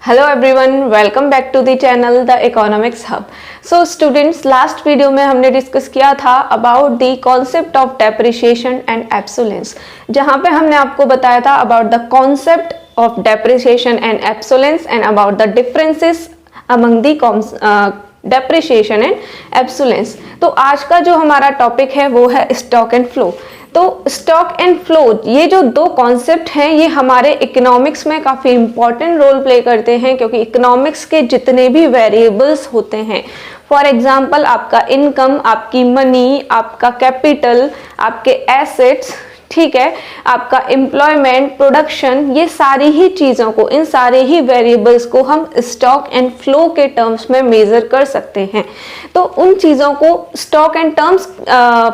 Hello everyone, welcome back to the channel the economics hub. So students, last video में हमने discuss किया था about the concept of depreciation and obsolescence, जहां पे हमने आपको बताया था about the concept of depreciation and obsolescence and about the differences among the depreciation and obsolescence. तो आज का जो हमारा टॉपिक है वो है स्टॉक एंड फ्लो। तो स्टॉक एंड फ्लो, ये जो दो कॉन्सेप्ट हैं ये हमारे इकोनॉमिक्स में काफ़ी इंपॉर्टेंट रोल प्ले करते हैं, क्योंकि इकोनॉमिक्स के जितने भी वेरिएबल्स होते हैं, फॉर एग्जांपल आपका इनकम, आपकी मनी, आपका कैपिटल, आपके एसेट्स, ठीक है, आपका एम्प्लॉयमेंट, प्रोडक्शन, ये सारी ही चीज़ों को, इन सारे ही वेरिएबल्स को हम स्टॉक एंड फ्लो के टर्म्स में मेज़र कर सकते हैं। तो उन चीज़ों को स्टॉक एंड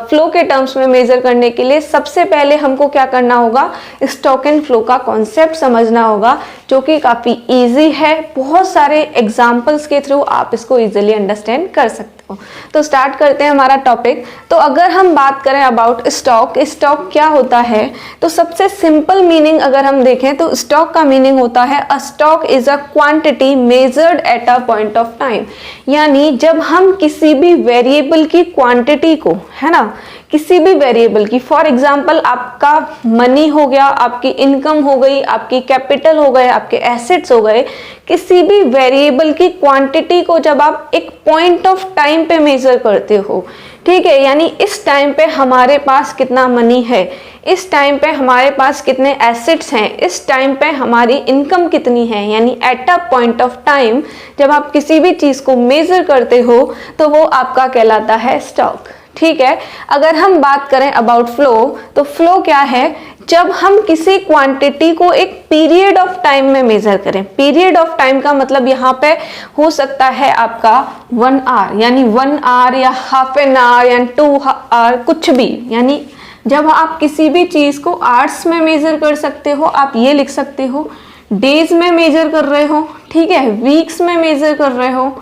फ्लो के टर्म्स में मेज़र करने के लिए सबसे पहले हमको क्या करना होगा, स्टॉक एंड फ्लो का कॉन्सेप्ट समझना होगा, जो कि काफ़ी ईजी है। बहुत सारे एग्जाम्पल्स के थ्रू आप इसको ईजिली अंडरस्टैंड कर सकते हो। तो स्टार्ट करते हैं हमारा टॉपिक। तो अगर हम बात करें अबाउट स्टॉक, स्टॉक क्या होता है, तो सबसे सिंपल मीनिंग अगर हम देखें तो स्टॉक का मीनिंग होता है a stock is a quantity measured eight a point of time. यानी जब हम किसी भी वेरिएबल की क्वांटिटी को, है ना, किसी भी वेरिएबल की, फॉर एग्जांपल आपका मनी हो गया, आपकी इनकम हो गई, आपकी कैपिटल हो गए, आपके एसेट्स हो गए, किसी भी वेरिएबल की क्वांटिटी को जब आप एक पॉइंट ऑफ टाइम पे मेजर करते हो, ठीक है, यानी इस टाइम पे हमारे पास कितना मनी है, इस टाइम पे हमारे पास कितने एसेट्स हैं, इस टाइम पे हमारी इनकम कितनी है, यानी eight a point of time जब आप किसी भी चीज़ को मेजर करते हो तो वो आपका कहलाता है स्टॉक। ठीक है। अगर हम बात करें अबाउट फ्लो, तो फ्लो क्या है, जब हम किसी क्वांटिटी को एक पीरियड ऑफ टाइम में मेजर करें। पीरियड ऑफ टाइम का मतलब यहाँ पे हो सकता है आपका 1 आवर, यानी 1 आवर या हाफ एन आवर या 2 आवर, कुछ भी। यानी जब आप किसी भी चीज को आवर्स में मेजर कर सकते हो, आप ये लिख सकते हो, डेज में मेजर कर रहे हो, ठीक है, वीक्स में मेजर कर रहे हो,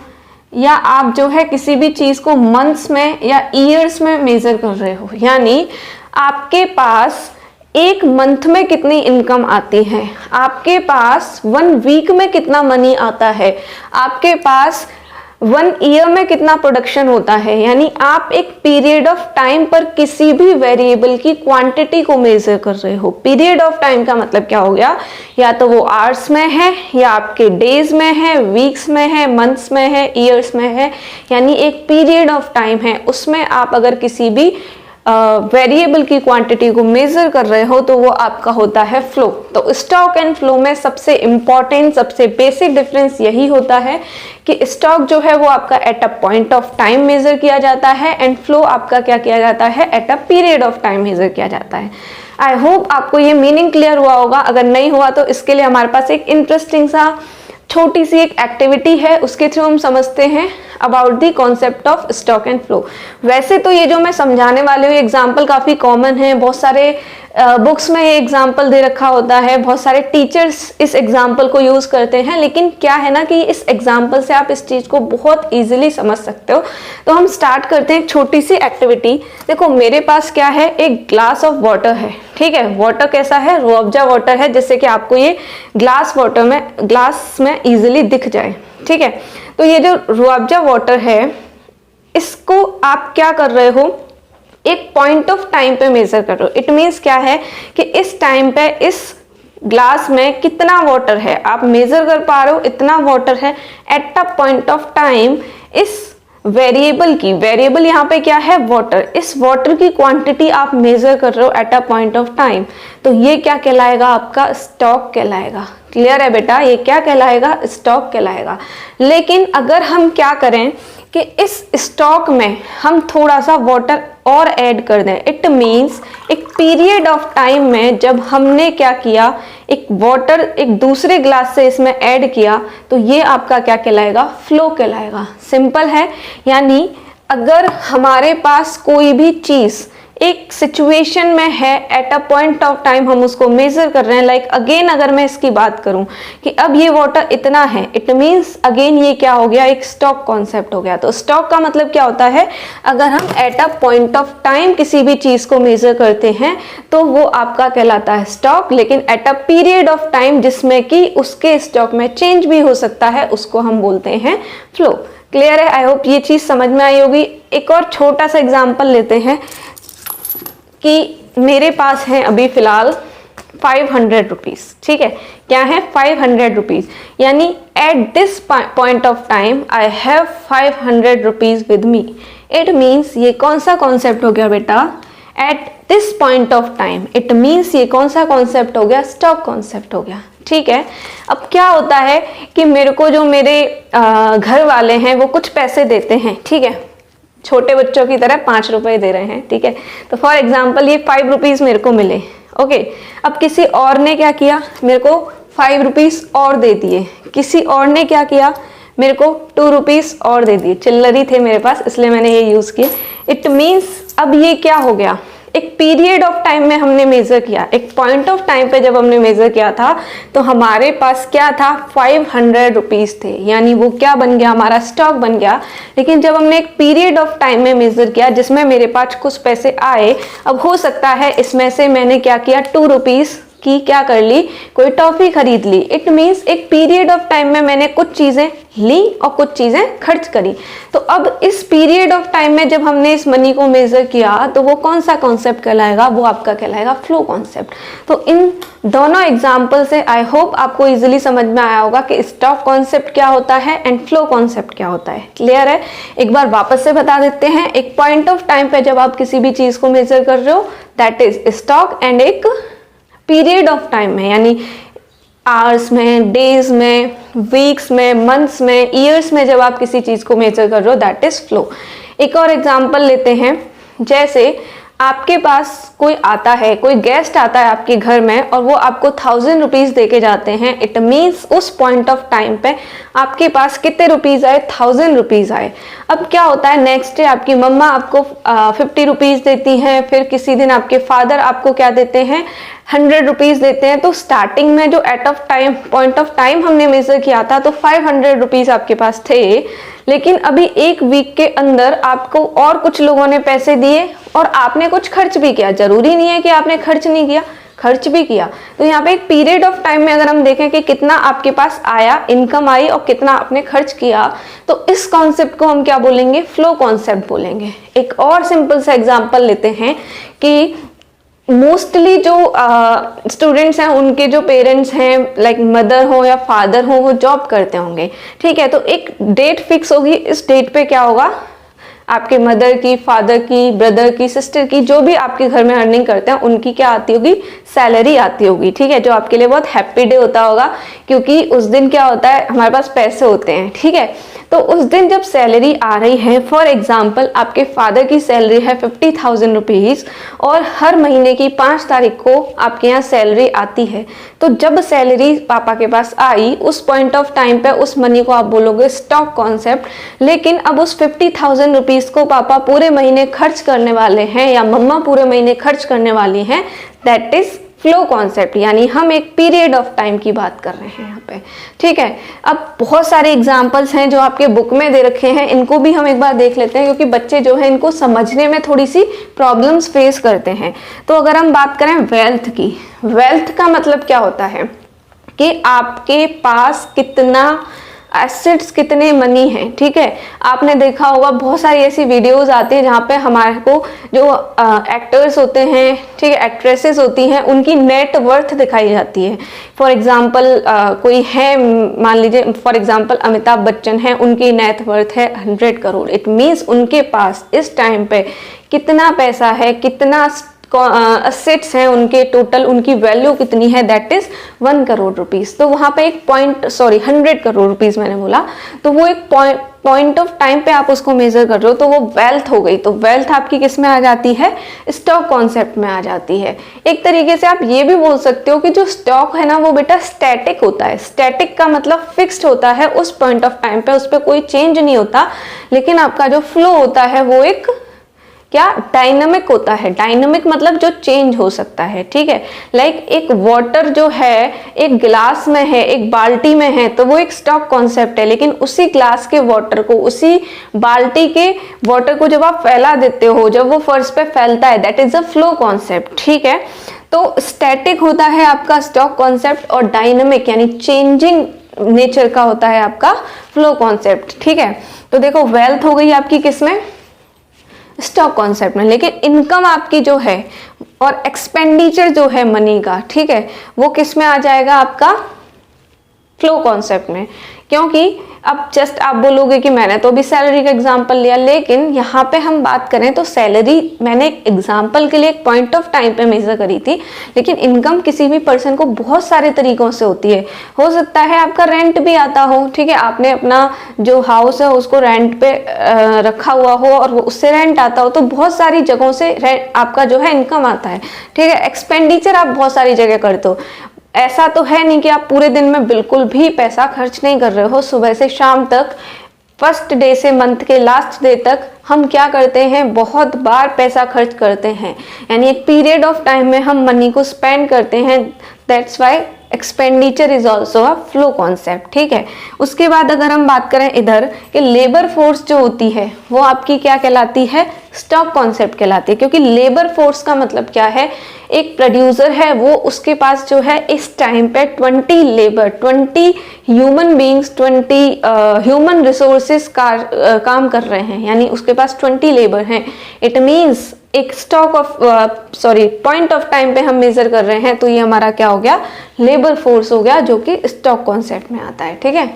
या आप जो है किसी भी चीज को मंथ्स में या ईयर्स में मेजर कर रहे हो। यानी आपके पास एक मंथ में कितनी इनकम आती है, आपके पास 1 वीक में कितना मनी आता है, आपके पास 1 ईयर में कितना प्रोडक्शन होता है। यानी आप एक पीरियड ऑफ टाइम पर किसी भी वेरिएबल की क्वांटिटी को मेजर कर रहे हो। पीरियड ऑफ टाइम का मतलब क्या हो गया, या तो वो आवर्स में है, या आपके डेज में है, वीक्स में है, मंथ्स में है, ईयर्स में है। यानी एक पीरियड ऑफ टाइम है, उसमें आप अगर किसी भी वेरिएबल की क्वांटिटी को मेजर कर रहे हो तो वो आपका होता है फ्लो। तो स्टॉक एंड फ्लो में सबसे इंपॉर्टेंट, सबसे बेसिक डिफरेंस यही होता है कि स्टॉक जो है वो आपका at a point of time measure किया जाता है, एंड फ्लो आपका क्या किया जाता है, at a period of time measure किया जाता है। आई होप आपको ये मीनिंग क्लियर हुआ होगा। अगर नहीं हुआ तो इसके लिए हमारे पास एक इंटरेस्टिंग सा छोटी सी एक एक्टिविटी है, उसके थ्रू हम समझते हैं about the concept of stock and flow. वैसे तो ये जो मैं समझाने वाली हूँ एग्जाम्पल काफ़ी कॉमन है, बहुत सारे बुक्स में ये एग्जाम्पल दे रखा होता है, बहुत सारे टीचर्स इस एग्जाम्पल को यूज़ करते हैं, लेकिन क्या है ना कि इस एग्जाम्पल से आप इस चीज़ को बहुत ईजिली समझ सकते हो। तो हम स्टार्ट करते हैं एक छोटी सी एक्टिविटी। देखो मेरे पास क्या है, एक ग्लास ऑफ वाटर है, ठीक है। वाटर कैसा है, रूह अफ़ज़ा वाटर है, जिससे कि आपको ये ग्लास में ईजिली दिख जाए, ठीक है। तो ये जो रूह अफ़ज़ा वाटर है, इसको आप क्या कर रहे हो, एक पॉइंट ऑफ टाइम पे मेजर कर रहे हो। इट मीन्स क्या है कि इस टाइम पे इस ग्लास में कितना वाटर है आप मेजर कर पा रहे हो, इतना वाटर है at a point of time. इस वेरिएबल की, वेरिएबल यहाँ पे क्या है, वाटर, इस वाटर की क्वांटिटी आप मेजर कर रहे हो eight a point of time. तो ये क्या कहलाएगा, आपका स्टॉक कहलाएगा। क्लियर है बेटा, ये क्या कहलाएगा, स्टॉक कहलाएगा। लेकिन अगर हम क्या करें कि इस स्टॉक में हम थोड़ा सा वाटर और ऐड कर दें, इट मीन्स एक पीरियड ऑफ टाइम में जब हमने क्या किया, एक वाटर एक दूसरे ग्लास से इसमें ऐड किया, तो ये आपका क्या कहलाएगा, फ्लो कहलाएगा। सिंपल है। यानी अगर हमारे पास कोई भी चीज़ एक सिचुएशन में है, at a point of time हम उसको मेजर कर रहे हैं। लाइक अगेन अगर मैं इसकी बात करूं कि अब ये वाटर इतना है, इट मीन्स अगेन ये क्या हो गया, एक स्टॉक कॉन्सेप्ट हो गया। तो स्टॉक का मतलब क्या होता है, अगर हम eight a point of time किसी भी चीज को मेजर करते हैं तो वो आपका कहलाता है स्टॉक, लेकिन eight a period of time जिसमें कि उसके स्टॉक में चेंज भी हो सकता है उसको हम बोलते हैं फ्लो। क्लियर है? आई होप ये चीज समझ में आई होगी। एक और छोटा सा एग्जांपल लेते हैं कि मेरे पास है अभी फिलहाल 500 रुपीज, ठीक है, क्या है 500 रुपीज, यानी at this point of time I have 500 rupees with me. It means ये कौन सा कॉन्सेप्ट हो गया बेटा, at this point of time. It means ये कौन सा कॉन्सेप्ट हो गया, स्टॉक कॉन्सेप्ट हो गया, ठीक है। अब क्या होता है कि मेरे को जो मेरे घर वाले हैं वो कुछ पैसे देते हैं, ठीक है, छोटे बच्चों की तरह 5 रुपए दे रहे हैं, ठीक है। तो फॉर एग्जाम्पल ये 5 रुपीज मेरे को मिले, ओके। अब किसी और ने क्या किया, मेरे को 5 रुपीज और दे दिए। किसी और ने क्या किया, मेरे को 2 रुपीज और दे दिए। चिल्लर ही थे मेरे पास इसलिए मैंने ये यूज किया। इट मीन्स अब ये क्या हो गया, एक पीरियड ऑफ टाइम में हमने मेजर किया, एक पॉइंट ऑफ टाइम पे जब हमने मेजर किया था तो हमारे पास क्या था, 500 रुपीज थे, यानी वो क्या बन गया, हमारा स्टॉक बन गया। लेकिन जब हमने एक पीरियड ऑफ टाइम में मेजर किया जिसमें मेरे पास कुछ पैसे आए, अब हो सकता है इसमें से मैंने क्या किया, 2 रुपीज की क्या कर ली, कोई टॉफी खरीद ली। इट मीन्स एक पीरियड ऑफ टाइम में मैंने कुछ चीजें ली और कुछ चीजें खर्च करी। तो अब इस पीरियड ऑफ टाइम में जब हमने इस मनी को मेजर किया तो वो कौन सा कॉन्सेप्ट कहलाएगा, वो आपका कहलाएगा फ्लो कॉन्सेप्ट। तो इन दोनों एग्जाम्पल से आई होप आपको इजिली समझ में आया होगा कि स्टॉक कॉन्सेप्ट क्या होता है एंड फ्लो कॉन्सेप्ट क्या होता है। क्लियर है? एक बार वापस से बता देते हैं। एक पॉइंट ऑफ टाइम पे जब आप किसी भी चीज को मेजर कर रहे हो दैट इज स्टॉक, एंड एक पीरियड ऑफ टाइम में यानी आवर्स में, डेज में, वीक्स में, मंथ्स में, ईयर्स में जब आप किसी चीज को मेजर कर रहे हो दैट इज फ्लो। एक और एग्जांपल लेते हैं, जैसे आपके पास कोई आता है, कोई गेस्ट आता है आपके घर में और वो आपको 1000 रुपीज दे के जाते हैं। इट मीन्स उस पॉइंट ऑफ टाइम पे आपके पास कितने रुपीज आए, 1000 रुपीज आए। अब क्या होता है, नेक्स्ट डे आपकी मम्मा आपको 50 रुपीज देती हैं, फिर किसी दिन आपके फादर आपको क्या देते हैं, 100 रुपीज देते हैं। तो स्टार्टिंग में जो at of time point of time हमने मेजर किया था तो 500 रुपीज आपके पास थे, लेकिन अभी एक वीक के अंदर आपको और कुछ लोगों ने पैसे दिए और आपने कुछ खर्च भी किया। जरूरी नहीं है कि आपने खर्च नहीं किया, खर्च भी किया। तो यहाँ पे एक पीरियड ऑफ टाइम में अगर हम देखें कि कितना आपके पास आया, इनकम आई और कितना आपने खर्च किया, तो इस कॉन्सेप्ट को हम क्या बोलेंगे, फ्लो कॉन्सेप्ट बोलेंगे। एक और सिंपल सा एग्जांपल लेते हैं कि मोस्टली जो स्टूडेंट्स हैं उनके जो पेरेंट्स हैं लाइक मदर हो या फादर हो वो जॉब करते होंगे, ठीक है। तो एक डेट फिक्स होगी, इस डेट पे क्या होगा, आपके मदर की, फादर की, ब्रदर की, सिस्टर की, जो भी आपके घर में अर्निंग करते हैं उनकी क्या आती होगी, सैलरी आती होगी, ठीक है। जो आपके लिए बहुत हैप्पी डे होता होगा क्योंकि उस दिन क्या होता है, हमारे पास पैसे होते हैं, ठीक है। तो उस दिन जब सैलरी आ रही है, फॉर एग्जाम्पल आपके फादर की सैलरी है 50,000 रुपीज और हर महीने की 5 तारीख को आपके यहाँ सैलरी आती है। तो जब सैलरी पापा के पास आई उस पॉइंट ऑफ टाइम पे उस मनी को आप बोलोगे स्टॉक कॉन्सेप्ट। लेकिन अब उस 50,000 रुपीज को पापा पूरे महीने खर्च करने वाले हैं या मम्मा पूरे महीने खर्च करने वाली हैं, दैट इज फ्लो कॉन्सेप्ट। यानी हम एक पीरियड ऑफ टाइम की बात कर रहे हैं यहाँ पे, ठीक है। अब बहुत सारे एग्जाम्पल्स हैं जो आपके बुक में दे रखे हैं, इनको भी हम एक बार देख लेते हैं क्योंकि बच्चे जो है इनको समझने में थोड़ी सी प्रॉब्लम्स फेस करते हैं। तो अगर हम बात करें वेल्थ की, वेल्थ का मतलब क्या होता है कि आपके पास कितना एसेट्स, कितने मनी है, ठीक है। आपने देखा होगा बहुत सारी ऐसी वीडियोस आती है जहाँ पे हमारे को जो एक्टर्स होते हैं, ठीक है, एक्ट्रेसेस होती हैं, उनकी नेट वर्थ दिखाई जाती है। फॉर एग्जांपल कोई है, मान लीजिए फॉर एग्जांपल अमिताभ बच्चन है, उनकी नेट वर्थ है 100 करोड़। इट मीन्स उनके पास इस टाइम पे कितना पैसा है, कितना असेट्स हैं उनके, टोटल उनकी वैल्यू कितनी है, दैट इज 1 करोड़ रुपीज। तो वहां पे एक 100 करोड़ रुपीज मैंने बोला, तो वो एक पॉइंट ऑफ टाइम पे आप उसको मेजर कर रहे हो तो वो वेल्थ हो गई। तो वेल्थ आपकी किस में आ जाती है, स्टॉक कॉन्सेप्ट में आ जाती है। एक तरीके से आप ये भी बोल सकते हो कि जो स्टॉक है ना वो बेटा स्टैटिक होता है। स्टैटिक का मतलब फिक्स्ड होता है उस पॉइंट ऑफ टाइम पे, उस पर कोई चेंज नहीं होता। लेकिन आपका जो फ्लो होता है वो एक क्या डायनामिक होता है। डायनामिक मतलब जो चेंज हो सकता है, ठीक है। लाइक एक वाटर जो है एक गिलास में है, एक बाल्टी में है, तो वो एक स्टॉक कॉन्सेप्ट है, लेकिन उसी ग्लास के वाटर को, उसी बाल्टी के वाटर को जब आप फैला देते हो, जब वो फर्श पे फैलता है, that is a flow concept, ठीक है। तो स्टैटिक होता है आपका स्टॉक कॉन्सेप्ट और डायनामिक यानी चेंजिंग नेचर का होता है आपका फ्लो कॉन्सेप्ट, ठीक है। तो देखो वेल्थ हो गई आपकी किसमें, स्टॉक कॉन्सेप्ट में, लेकिन इनकम आपकी जो है और एक्सपेंडिचर जो है मनी का, ठीक है, वो किस में आ जाएगा आपका, फ्लो कॉन्सेप्ट में। क्योंकि अब जस्ट आप बोलोगे कि मैंने तो अभी सैलरी का एग्जांपल लिया, लेकिन यहाँ पे हम बात करें तो सैलरी मैंने एक एग्जांपल के लिए एक पॉइंट ऑफ टाइम पे मेजर करी थी, लेकिन इनकम किसी भी पर्सन को बहुत सारे तरीकों से होती है। हो सकता है आपका रेंट भी आता हो, ठीक है, आपने अपना जो हाउस है उसको रेंट पे रखा हुआ हो और उससे रेंट आता हो, तो बहुत सारी जगहों से आपका जो है इनकम आता है, ठीक है। एक्सपेंडिचर आप बहुत सारी जगह करते हो, ऐसा तो है नहीं कि आप पूरे दिन में बिल्कुल भी पैसा खर्च नहीं कर रहे हो। सुबह से शाम तक, फर्स्ट डे से मंथ के लास्ट डे तक हम क्या करते हैं, बहुत बार पैसा खर्च करते हैं, यानी एक पीरियड ऑफ टाइम में हम मनी को स्पेंड करते हैं। That's why expenditure is also a flow concept, ठीक है। उसके बाद अगर हम बात करें इधर कि लेबर फोर्स जो होती है वो आपकी क्या कहलाती है, स्टॉक कॉन्सेप्ट कहलाती है। क्योंकि लेबर फोर्स का मतलब क्या है, एक प्रोड्यूसर है, वो उसके पास जो है इस टाइम पे 20 labour, 20 human beings, 20 human resources काम कर रहे हैं, यानी उसके पास 20 लेबर हैं। इट मीन्स एक stock of point of time पे हम मेजर कर रहे हैं, तो ये हमारा क्या हो गया, लेबर फोर्स हो गया, जो कि स्टॉक कॉन्सेप्ट में आता है, ठीक है।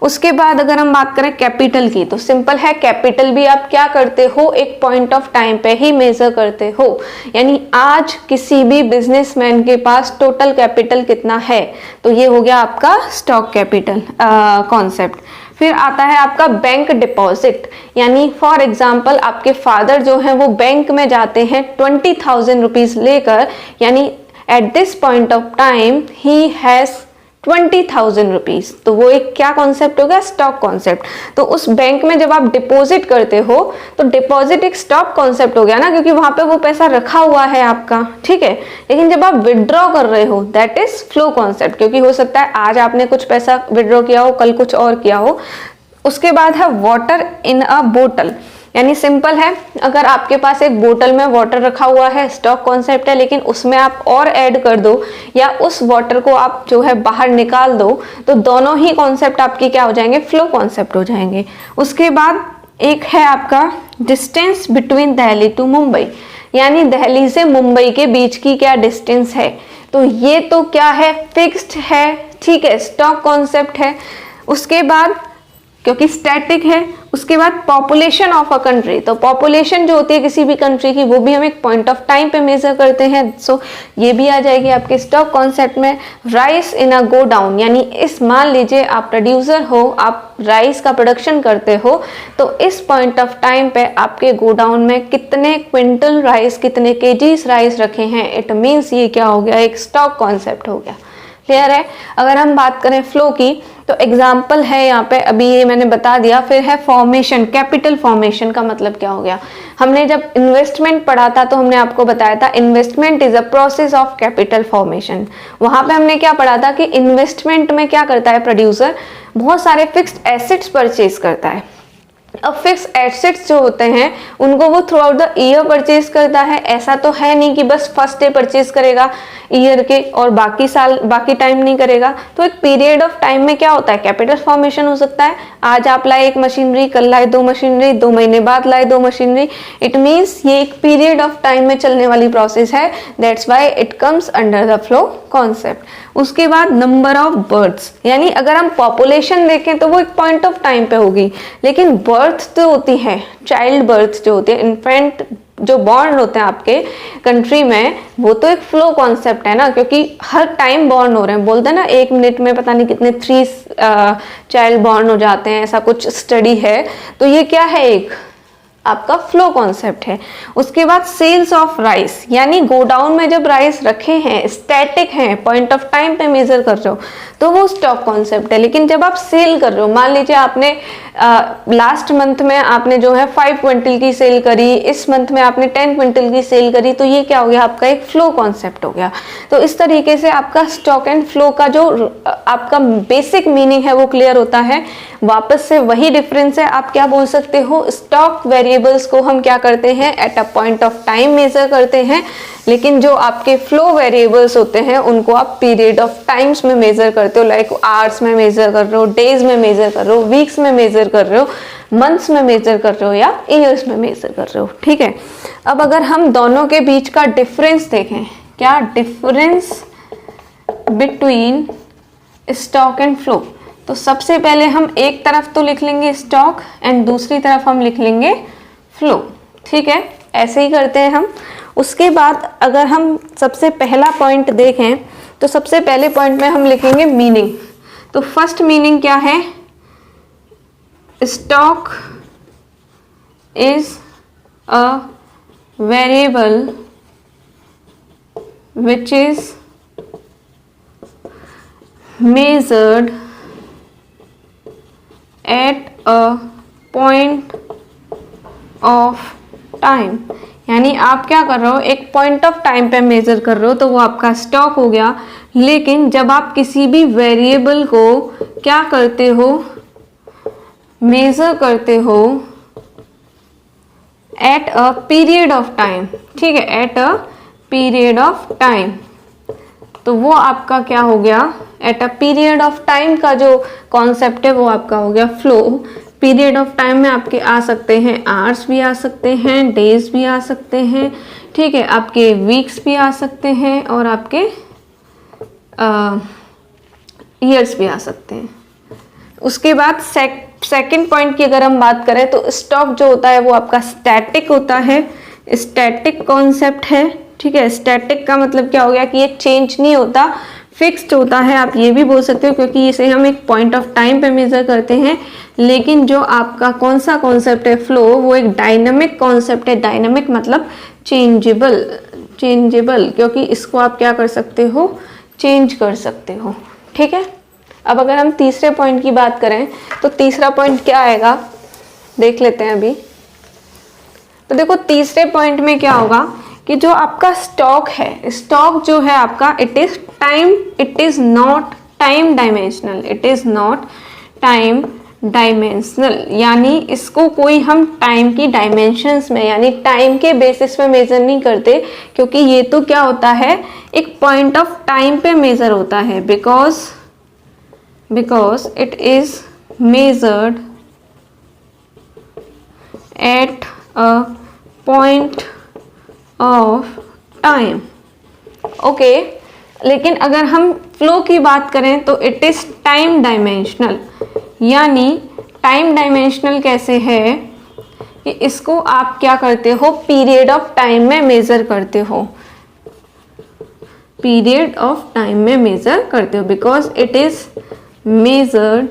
उसके बाद अगर हम बात करें कैपिटल की, तो सिंपल है, कैपिटल भी आप क्या करते हो, एक पॉइंट ऑफ टाइम पे ही मेजर करते हो। यानी आज किसी भी बिजनेसमैन के पास टोटल कैपिटल कितना है, तो ये हो गया आपका स्टॉक कैपिटल कॉन्सेप्ट। फिर आता है आपका बैंक डिपॉजिट, यानी फॉर एग्जाम्पल आपके फादर जो है वो बैंक में जाते हैं 20,000 रुपीज लेकर, यानी at this point of time he has 20,000 rupees, तो वो एक क्या कॉन्सेप्ट हो गया, स्टॉक कॉन्सेप्ट। तो उस बैंक में जब आप डिपॉजिट करते हो तो डिपॉजिट एक स्टॉक कॉन्सेप्ट हो गया ना, क्योंकि वहां पे वो पैसा रखा हुआ है आपका, ठीक है। लेकिन जब आप विड्रॉ कर रहे हो, दैट इज फ्लो कॉन्सेप्ट, क्योंकि हो सकता है आज आपने कुछ पैसा विड्रॉ किया हो, कल कुछ और किया हो। उसके बाद है वाटर इन अ बोतल, यानी सिंपल है, अगर आपके पास एक बोतल में वाटर रखा हुआ है, स्टॉक कॉन्सेप्ट है, लेकिन उसमें आप और ऐड कर दो या उस वाटर को आप जो है बाहर निकाल दो, तो दोनों ही कॉन्सेप्ट आपकी क्या हो जाएंगे, फ्लो कॉन्सेप्ट हो जाएंगे। उसके बाद एक है आपका distance between Delhi to Mumbai, यानी दिल्ली से मुंबई के बीच की क्या डिस्टेंस है, तो ये तो क्या है, फिक्स्ड है, ठीक है, स्टॉक कॉन्सेप्ट है। उसके बाद क्योंकि स्टैटिक है, उसके बाद पॉपुलेशन ऑफ अ कंट्री, तो पॉपुलेशन जो होती है किसी भी कंट्री की, वो भी हम एक पॉइंट ऑफ टाइम पे मेजर करते हैं, सो ये भी आ जाएगी आपके स्टॉक कॉन्सेप्ट में। राइस इन अ गो डाउन, यानी इस मान लीजिए आप प्रोड्यूसर हो, आप राइस का प्रोडक्शन करते हो, तो इस पॉइंट ऑफ टाइम पे आपके गोडाउन में कितने क्विंटल राइस, कितने केजीज राइस रखे हैं, इट मीन्स ये क्या हो गया, एक स्टॉक कॉन्सेप्ट हो गया। क्लियर है। अगर हम बात करें फ्लो की, तो एग्जाम्पल है यहाँ पे, अभी ये मैंने बता दिया। फिर है फॉर्मेशन, कैपिटल फॉर्मेशन का मतलब क्या हो गया, हमने जब इन्वेस्टमेंट पढ़ा था तो हमने आपको बताया था investment is a process of capital formation. वहां पे हमने क्या पढ़ा था कि इन्वेस्टमेंट में क्या करता है प्रोड्यूसर, बहुत सारे फिक्स्ड एसेट्स परचेज करता है। अब फिक्स एसेट्स जो होते हैं उनको वो through out the year purchase करता है, ऐसा तो है नहीं कि बस फर्स्ट डे परचेज करेगा ईयर के और बाकी साल बाकी टाइम नहीं करेगा। तो एक पीरियड ऑफ टाइम में क्या होता है, कैपिटल फॉर्मेशन हो सकता है, आज आप लाए एक मशीनरी, कल लाए 2 मशीनरी, 2 महीने बाद लाए 2 मशीनरी, इट मीन्स ये एक पीरियड ऑफ टाइम में चलने वाली प्रोसेस है, that's why it comes under the flow concept. उसके बाद नंबर ऑफ बर्थ्स, यानी अगर हम पॉपुलेशन देखें तो वो एक पॉइंट ऑफ टाइम पे होगी, लेकिन बर्थ जो होती है, चाइल्ड बर्थ जो होती है, इन्फेंट जो बॉर्न होते हैं आपके कंट्री में, वो तो एक फ्लो कॉन्सेप्ट है ना, क्योंकि हर टाइम बॉर्न हो रहे हैं, बोलते हैं ना 1 मिनट में पता नहीं कितने 3 चाइल्ड बॉर्न हो जाते हैं, ऐसा कुछ स्टडी है। तो ये क्या है, एक आपका फ्लो कॉन्सेप्ट है। उसके बाद सेल्स ऑफ राइस, यानी गोडाउन में जब राइस रखे हैं, स्टैटिक हैं, पॉइंट ऑफ टाइम पे मेजर कर रहे हो, तो वो स्टॉक कॉन्सेप्ट है। लेकिन जब आप सेल कर रहे हो, मान लीजिए आपने लास्ट मंथ में आपने जो है 5 क्विंटल की सेल करी, इस मंथ में आपने 10 क्विंटल की सेल करी, तो ये क्या हो गया, आपका एक फ्लो कॉन्सेप्ट हो गया। तो इस तरीके से आपका स्टॉक एंड फ्लो का जो आपका बेसिक मीनिंग है वो क्लियर होता है। वापस से वही डिफरेंस है, आप क्या बोल सकते हो, स्टॉक वेरिएबल्स को हम क्या करते हैं, at a point of time measure करते हैं, लेकिन जो आपके फ्लो वेरिएबल्स होते हैं उनको आप पीरियड ऑफ टाइम्स में मेजर करते हो, लाइक आवर्स में मेजर कर रहे हो, डेज में मेजर कर रहे हो, वीक्स में मेजर कर रहे हो, मंथ्स में मेजर कर रहे हो या ईयर्स में मेजर कर रहे हो। ठीक है, अब अगर हम दोनों के बीच का डिफरेंस देखें, क्या difference between stock and flow, तो सबसे पहले हम एक तरफ तो लिख लेंगे स्टॉक एंड दूसरी तरफ हम लिख लेंगे फ्लो। ठीक है, ऐसे ही करते हैं हम। उसके बाद अगर हम सबसे पहला पॉइंट देखें तो सबसे पहले पॉइंट में हम लिखेंगे मीनिंग। तो फर्स्ट मीनिंग क्या है, stock is a variable which is measured at a point of time, यानी आप क्या कर रहे हो, एक पॉइंट ऑफ टाइम पे मेजर कर रहे हो, तो वो आपका स्टॉक हो गया। लेकिन जब आप किसी भी वेरिएबल को क्या करते हो, मेजर करते हो eight a period of time, ठीक है, at a period of time, तो वो आपका क्या हो गया, eight a period of time का जो कॉन्सेप्ट है वो आपका हो गया फ्लो। पीरियड ऑफ टाइम में आपके आ सकते हैं आवर्स भी आ सकते हैं, डेज भी आ सकते हैं, ठीक है, आपके वीक्स भी आ सकते हैं और आपके ईयर्स भी आ सकते हैं। उसके बाद सेकंड पॉइंट की अगर हम बात करें तो स्टॉक जो होता है वो आपका स्टैटिक होता है, स्टैटिक कॉन्सेप्ट है। ठीक है, स्टैटिक का मतलब क्या हो गया कि ये चेंज नहीं होता, फिक्स्ड होता है, आप ये भी बोल सकते हो, क्योंकि इसे हम एक पॉइंट ऑफ टाइम पे मेजर करते हैं। लेकिन जो आपका कौन सा कॉन्सेप्ट है फ्लो, वो एक डायनामिक कॉन्सेप्ट है। डायनामिक मतलब चेंजेबल, चेंजेबल, क्योंकि इसको आप क्या कर सकते हो, चेंज कर सकते हो। ठीक है, अब अगर हम तीसरे पॉइंट की बात करें तो तीसरा पॉइंट क्या आएगा, देख लेते हैं अभी। तो देखो तीसरे पॉइंट में क्या होगा कि जो आपका स्टॉक है, स्टॉक जो है आपका, it is time, it is not time dimensional, it is not time dimensional, यानी इसको कोई हम टाइम की डायमेंशंस में यानी टाइम के बेसिस पे मेजर नहीं करते, क्योंकि ये तो क्या होता है, एक पॉइंट ऑफ टाइम पे मेजर होता है। Because it is measured eight a point of time. Okay, लेकिन अगर हम फ्लो की बात करें तो इट इज टाइम डायमेंशनल, यानी टाइम डायमेंशनल कैसे है कि इसको आप क्या करते हो, पीरियड ऑफ टाइम में मेजर करते हो, पीरियड ऑफ टाइम में मेजर करते हो, because it is measured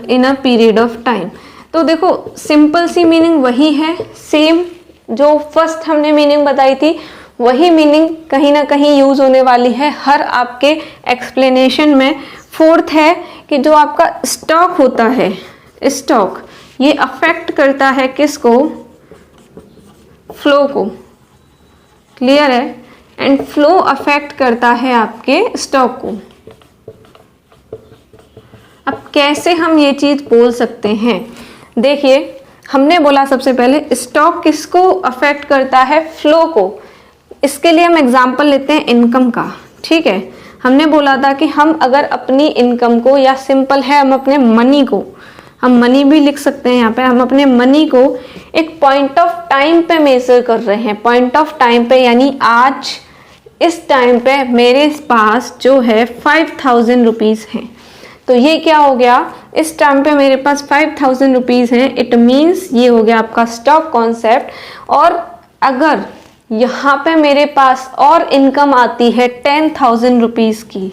in a period of time. तो देखो सिंपल सी मीनिंग वही है, सेम जो फर्स्ट हमने मीनिंग बताई थी वही मीनिंग कहीं ना कहीं यूज होने वाली है हर आपके एक्सप्लेनेशन में। फोर्थ है कि जो आपका स्टॉक होता है, स्टॉक ये अफेक्ट करता है किसको, फ्लो को, क्लियर है, एंड फ्लो अफेक्ट करता है आपके स्टॉक को। अब कैसे हम ये चीज बोल सकते हैं, देखिए हमने बोला सबसे पहले स्टॉक किसको अफेक्ट करता है, फ्लो को। इसके लिए हम एग्जांपल लेते हैं इनकम का। ठीक है, हमने बोला था कि हम अगर अपनी इनकम को, या सिंपल है हम अपने मनी को, हम मनी भी लिख सकते हैं यहाँ पे, हम अपने मनी को एक पॉइंट ऑफ टाइम पे मेजर कर रहे हैं, पॉइंट ऑफ टाइम पे, यानी आज इस टाइम पे मेरे पास जो है 5000 रुपीज़ हैं। तो ये क्या हो गया, इस टाइम पे मेरे पास 5000 रुपीज़ हैं, इट मीन्स ये हो गया आपका स्टॉक कॉन्सेप्ट। और अगर यहाँ पे मेरे पास और इनकम आती है 10,000 रुपीज़ की,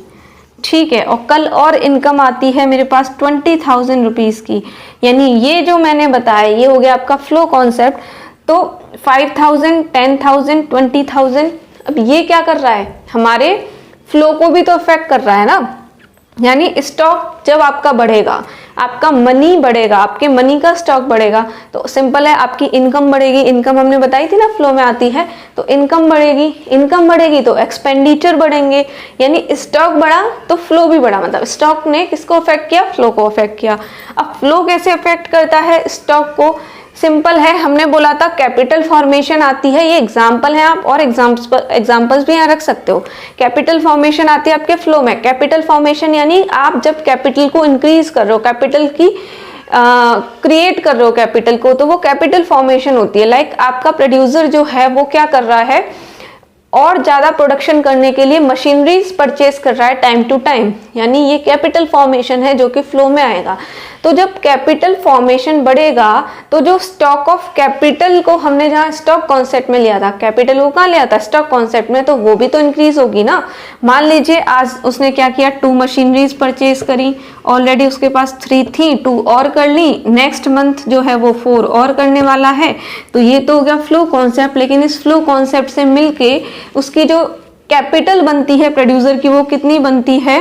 ठीक है, और कल और इनकम आती है मेरे पास 20,000 रुपीज़ की, यानी ये जो मैंने बताया ये हो गया आपका फ्लो कॉन्सेप्ट। तो 5,000, 10,000, 20,000, अब ये क्या कर रहा है, हमारे फ्लो को भी तो अफेक्ट कर रहा है ना। यानी स्टॉक जब आपका बढ़ेगा, आपका मनी बढ़ेगा, आपके मनी का स्टॉक बढ़ेगा, तो सिंपल है आपकी इनकम बढ़ेगी। इनकम हमने बताई थी ना फ्लो में आती है, तो इनकम बढ़ेगी, इनकम बढ़ेगी तो एक्सपेंडिचर बढ़ेंगे, यानी स्टॉक बढ़ा तो फ्लो भी बढ़ा। मतलब स्टॉक ने किसको अफेक्ट किया? फ्लो को अफेक्ट किया। अब फ्लो कैसे अफेक्ट करता है स्टॉक को? सिंपल है, हमने बोला था कैपिटल फॉर्मेशन आती है, ये एग्जाम्पल है, आप और एग्जाम्पल्स भी यहाँ रख सकते हो। कैपिटल फॉर्मेशन आती है आपके फ्लो में। कैपिटल फॉर्मेशन यानी आप जब कैपिटल को इंक्रीज कर रहे हो, कैपिटल की क्रिएट कर रहे हो कैपिटल को, तो वो कैपिटल फॉर्मेशन होती है। लाइक आपका प्रोड्यूसर जो है वो क्या कर रहा है, और ज्यादा प्रोडक्शन करने के लिए मशीनरीज परचेज कर रहा है टाइम टू टाइम, यानी ये कैपिटल फॉर्मेशन है जो कि फ्लो में आएगा। तो जब कैपिटल फॉर्मेशन बढ़ेगा तो जो स्टॉक ऑफ कैपिटल को हमने जहां स्टॉक कॉन्सेप्ट में लिया था, कैपिटल को कहां लिया था? स्टॉक कॉन्सेप्ट में, तो वो भी तो इंक्रीज होगी ना। मान लीजिए आज उसने क्या किया, 2 मशीनरीज परचेज करी, ऑलरेडी उसके पास 3 थी, 2 और कर ली, नेक्स्ट मंथ जो है वो 4 और करने वाला है। तो ये तो हो गया फ्लो कॉन्सेप्ट। लेकिन इस फ्लो कॉन्सेप्ट से मिलके उसकी जो कैपिटल बनती है प्रोड्यूसर की, वो कितनी बनती है?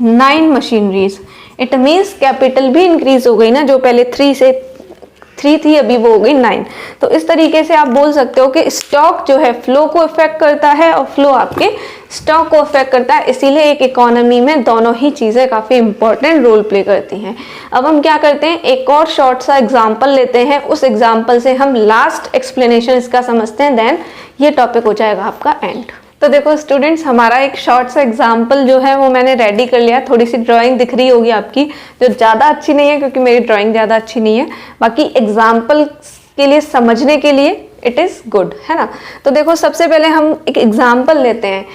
9 मशीनरीज। इट मीन्स कैपिटल भी इंक्रीज हो गई ना, जो पहले 3 थी अभी वो हो गई 9। तो इस तरीके से आप बोल सकते हो कि स्टॉक जो है फ्लो को इफेक्ट करता है और फ्लो आपके स्टॉक को इफेक्ट करता है। इसीलिए एक इकोनॉमी में दोनों ही चीजें काफी इंपॉर्टेंट रोल प्ले करती हैं। अब हम क्या करते हैं, एक और शॉर्ट सा एग्जाम्पल लेते हैं, उस एग्जाम्पल से हम लास्ट एक्सप्लेनेशन इसका समझते हैं, देन ये टॉपिक हो जाएगा आपका एंड। तो देखो स्टूडेंट्स, हमारा एक शॉर्ट सा एग्जाम्पल जो है वो मैंने रेडी कर लिया। थोड़ी सी ड्राइंग दिख रही होगी आपकी, जो ज़्यादा अच्छी नहीं है क्योंकि मेरी ड्राइंग ज़्यादा अच्छी नहीं है, बाकी एग्जाम्पल के लिए समझने के लिए इट इज़ गुड, है ना। तो देखो सबसे पहले हम एक एग्जाम्पल लेते हैं।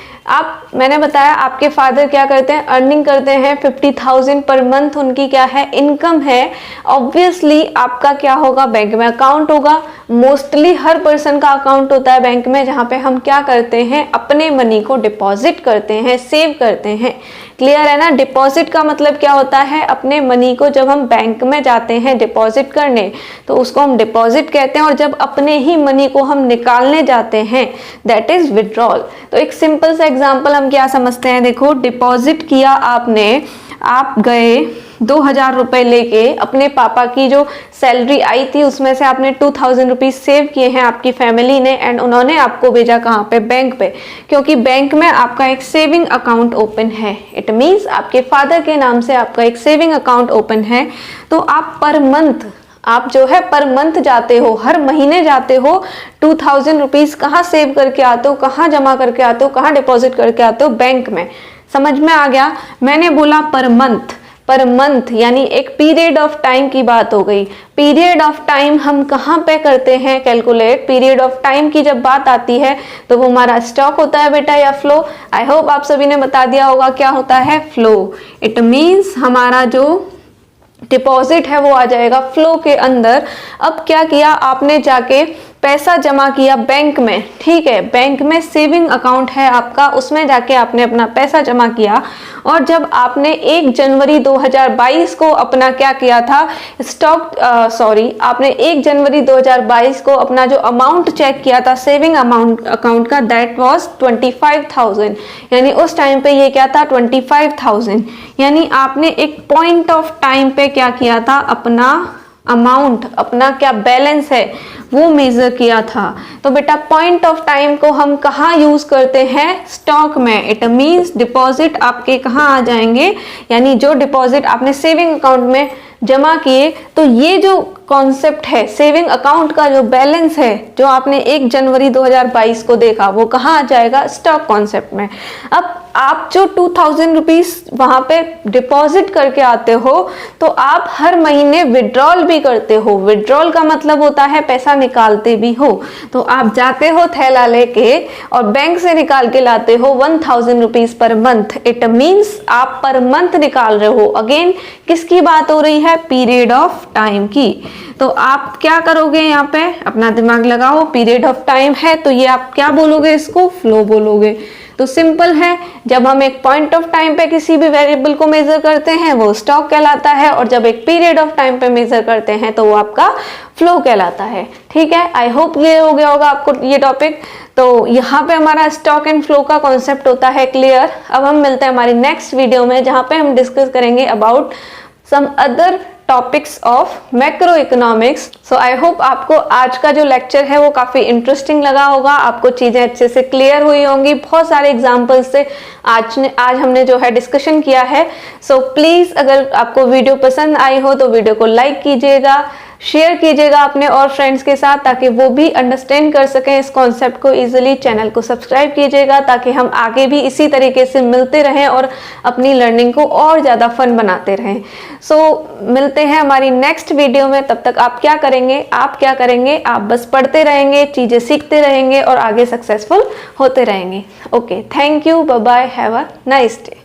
मैंने बताया आपके फादर क्या करते हैं, अर्निंग करते हैं 50,000 पर मंथ, उनकी क्या है, इनकम है। ऑब्वियसली आपका क्या होगा, बैंक में अकाउंट होगा। मोस्टली हर पर्सन का अकाउंट होता है बैंक में, जहाँ पे हम क्या करते हैं, अपने मनी को डिपॉजिट करते हैं, सेव करते हैं। क्लियर है ना। डिपॉजिट का मतलब क्या होता है, अपने मनी को जब हम बैंक में जाते हैं डिपॉजिट करने तो उसको हम डिपॉजिट कहते हैं, और जब अपने ही मनी को हम निकालने जाते हैं दैट इज विड्रॉल। तो एक सिंपल सा एग्जांपल हम क्या समझते हैं, देखो डिपॉजिट किया आपने, आप गए 2,000 रुपए लेके, अपने पापा की जो सैलरी आई थी उसमें से आपने 2,000 रुपीज सेव किए हैं आपकी फैमिली ने, एंड उन्होंने आपको भेजा कहाँ पे, बैंक पे, क्योंकि बैंक में आपका एक सेविंग अकाउंट ओपन है। इट मीन्स आपके फादर के नाम से आपका एक सेविंग अकाउंट ओपन है। तो आप पर मंथ, आप जो है पर मंथ जाते हो, हर महीने जाते हो, 2,000 रुपीज कहाँ सेव करके आते हो, कहाँ जमा करके आते हो, कहाँ डिपॉजिट करके आते हो, बैंक में। समझ में आ गया। मैंने बोला पर मंथ, पर मंथ यानी एक पीरियड ऑफ टाइम की बात हो गई। पीरियड ऑफ टाइम हम कहाँ पे करते हैं कैलकुलेट, पीरियड ऑफ टाइम की जब बात आती है तो वो हमारा स्टॉक होता है बेटा, या फ्लो। आई होप आप सभी ने बता दिया होगा क्या होता है, फ्लो। इट मीन्स हमारा जो डिपॉजिट है वो आ जाएगा फ्लो के अंदर। अब क्या किया आपने, जाके पैसा जमा किया बैंक में, ठीक है, बैंक में सेविंग अकाउंट है आपका, उसमें जाके आपने अपना पैसा जमा किया। और जब आपने 1 जनवरी 2022 को अपना क्या किया था, आपने 1 जनवरी 2022 को अपना जो अमाउंट चेक किया था सेविंग अमाउंट अकाउंट का, दैट वाज 25,000। यानी उस टाइम पे ये क्या था, 25,000। यानी आपने एक पॉइंट ऑफ टाइम पे क्या किया था, अपना अमाउंट, अपना क्या बैलेंस है वो मेजर किया था। तो बेटा पॉइंट ऑफ टाइम को हम कहाँ यूज करते हैं, स्टॉक में। इट मींस डिपॉजिट आपके कहाँ आ जाएंगे, यानी जो डिपॉजिट आपने सेविंग अकाउंट में जमा किए, तो ये जो कॉन्सेप्ट है सेविंग अकाउंट का, जो बैलेंस है जो आपने 1 जनवरी 2022 को देखा, वो कहाँ आ जाएगा, स्टॉक कॉन्सेप्ट में। अब आप जो 2,000 रुपीज वहां पे डिपॉजिट करके आते हो, तो आप हर महीने विड्रॉल भी करते हो। विड्रॉल का मतलब होता है पैसा निकालते भी हो। तो आप जाते हो थैला लेके और बैंक से निकाल के लाते हो 1,000 rupees per month. It means आप पर मंथ निकाल रहे हो। अगेन किसकी बात हो रही है, पीरियड ऑफ टाइम की। तो आप क्या करोगे, यहाँ पे अपना दिमाग लगाओ, पीरियड ऑफ टाइम है तो ये आप क्या बोलोगे, इसको फ्लो बोलोगे। तो सिंपल है, जब हम एक पॉइंट ऑफ टाइम पे किसी भी वेरिएबल को मेजर करते हैं वो स्टॉक कहलाता है, और जब एक पीरियड ऑफ टाइम पे मेजर करते हैं तो वो आपका फ्लो कहलाता है। ठीक है, आई होप ये हो गया होगा आपको ये टॉपिक। तो यहाँ पे हमारा स्टॉक एंड फ्लो का कॉन्सेप्ट होता है क्लियर। अब हम मिलते हैं हमारी नेक्स्ट वीडियो में, जहाँ पे हम डिस्कस करेंगे about some other topics of macro economics. So I hope आपको आज का जो लेक्चर है वो काफी इंटरेस्टिंग लगा होगा, आपको चीजें अच्छे से क्लियर हुई होंगी। बहुत सारे एग्जांपल्स से आज हमने जो है डिस्कशन किया है। सो प्लीज अगर आपको वीडियो पसंद आई हो तो वीडियो को लाइक कीजिएगा, शेयर कीजिएगा अपने और फ्रेंड्स के साथ, ताकि वो भी अंडरस्टैंड कर सकें इस कॉन्सेप्ट को इजीली। चैनल को सब्सक्राइब कीजिएगा ताकि हम आगे भी इसी तरीके से मिलते रहें और अपनी लर्निंग को और ज़्यादा फन बनाते रहें। सो मिलते हैं हमारी नेक्स्ट वीडियो में। तब तक आप क्या करेंगे, आप बस पढ़ते रहेंगे, चीज़ें सीखते रहेंगे और आगे सक्सेसफुल होते रहेंगे। Okay, thank you, bye bye, have a nice day.